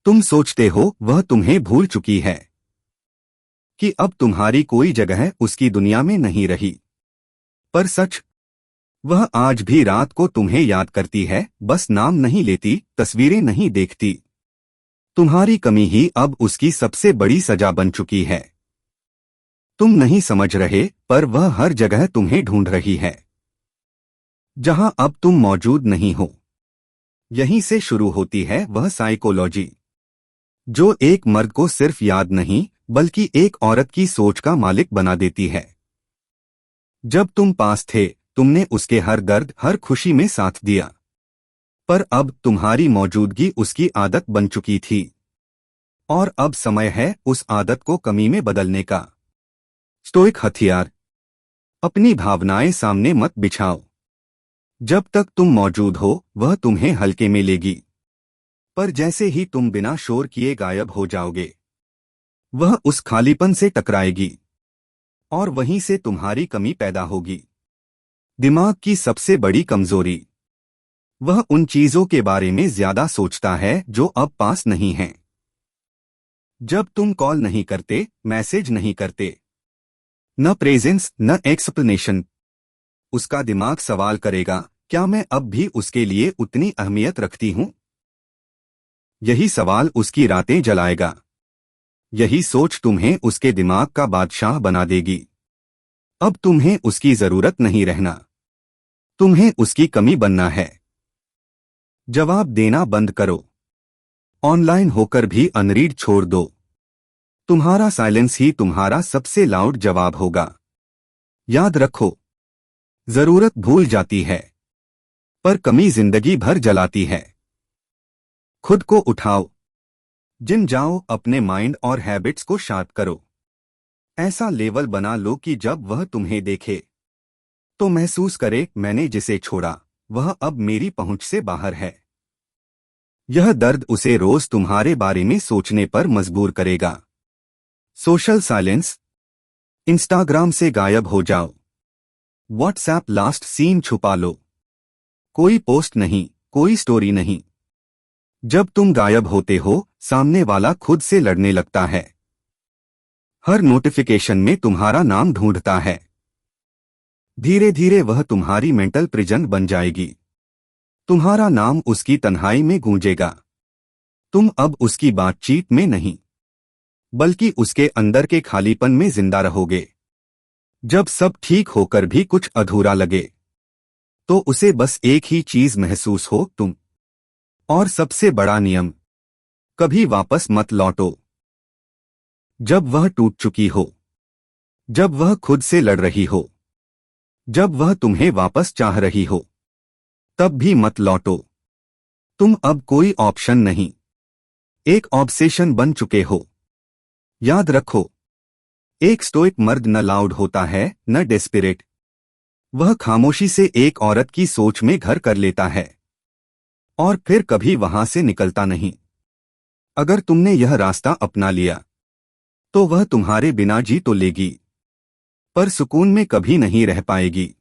तुम सोचते हो वह तुम्हें भूल चुकी है, कि अब तुम्हारी कोई जगह उसकी दुनिया में नहीं रही। पर सच, वह आज भी रात को तुम्हें याद करती है, बस नाम नहीं लेती, तस्वीरें नहीं देखती। तुम्हारी कमी ही अब उसकी सबसे बड़ी सजा बन चुकी है। तुम नहीं समझ रहे, पर वह हर जगह तुम्हें ढूंढ रही है, जहां अब तुम मौजूद नहीं हो। यहीं से शुरू होती है वह साइकोलॉजी, जो एक मर्द को सिर्फ याद नहीं, बल्कि एक औरत की सोच का मालिक बना देती है। जब तुम पास थे, तुमने उसके हर दर्द, हर खुशी में साथ दिया। पर अब तुम्हारी मौजूदगी उसकी आदत बन चुकी थी, और अब समय है उस आदत को कमी में बदलने का। स्टोइक हथियार: अपनी भावनाएं सामने मत बिछाओ। जब तक तुम मौजूद हो, वह तुम्हें हल्के में लेगी। पर जैसे ही तुम बिना शोर किए गायब हो जाओगे, वह उस खालीपन से टकराएगी, और वहीं से तुम्हारी कमी पैदा होगी। दिमाग की सबसे बड़ी कमजोरी: वह उन चीजों के बारे में ज्यादा सोचता है जो अब पास नहीं हैं। जब तुम कॉल नहीं करते, मैसेज नहीं करते, न प्रेजेंस न एक्सप्लेनेशन, उसका दिमाग सवाल करेगा, क्या मैं अब भी उसके लिए उतनी अहमियत रखती हूं? यही सवाल उसकी रातें जलाएगा। यही सोच तुम्हें उसके दिमाग का बादशाह बना देगी। अब तुम्हें उसकी जरूरत नहीं रहना, तुम्हें उसकी कमी बनना है। जवाब देना बंद करो। ऑनलाइन होकर भी अनरीड छोड़ दो। तुम्हारा साइलेंस ही तुम्हारा सबसे लाउड जवाब होगा। याद रखो, जरूरत भूल जाती है, पर कमी जिंदगी भर जलाती है। खुद को उठाओ, जिम जाओ, अपने माइंड और हैबिट्स को शार्प करो। ऐसा लेवल बना लो कि जब वह तुम्हें देखे तो महसूस करे, मैंने जिसे छोड़ा वह अब मेरी पहुंच से बाहर है। यह दर्द उसे रोज तुम्हारे बारे में सोचने पर मजबूर करेगा। सोशल साइलेंस: इंस्टाग्राम से गायब हो जाओ। व्हाट्सएप लास्ट सीन छुपा लो। कोई पोस्ट नहीं, कोई स्टोरी नहीं। जब तुम गायब होते हो, सामने वाला खुद से लड़ने लगता है। हर नोटिफिकेशन में तुम्हारा नाम ढूंढता है। धीरे धीरे वह तुम्हारी मेंटल प्रिजन बन जाएगी। तुम्हारा नाम उसकी तन्हाई में गूंजेगा। तुम अब उसकी बातचीत में नहीं, बल्कि उसके अंदर के खालीपन में जिंदा रहोगे। जब सब ठीक होकर भी कुछ अधूरा लगे, तो उसे बस एक ही चीज महसूस हो, तुम। और सबसे बड़ा नियम: कभी वापस मत लौटो। जब वह टूट चुकी हो, जब वह खुद से लड़ रही हो, जब वह तुम्हें वापस चाह रही हो, तब भी मत लौटो। तुम अब कोई ऑप्शन नहीं, एक ऑब्सेशन बन चुके हो। याद रखो, एक स्टोइक मर्द न लाउड होता है, न डेस्परेट। वह खामोशी से एक औरत की सोच में घर कर लेता है, और फिर कभी वहां से निकलता नहीं। अगर तुमने यह रास्ता अपना लिया, तो वह तुम्हारे बिना जी तो लेगी, पर सुकून में कभी नहीं रह पाएगी।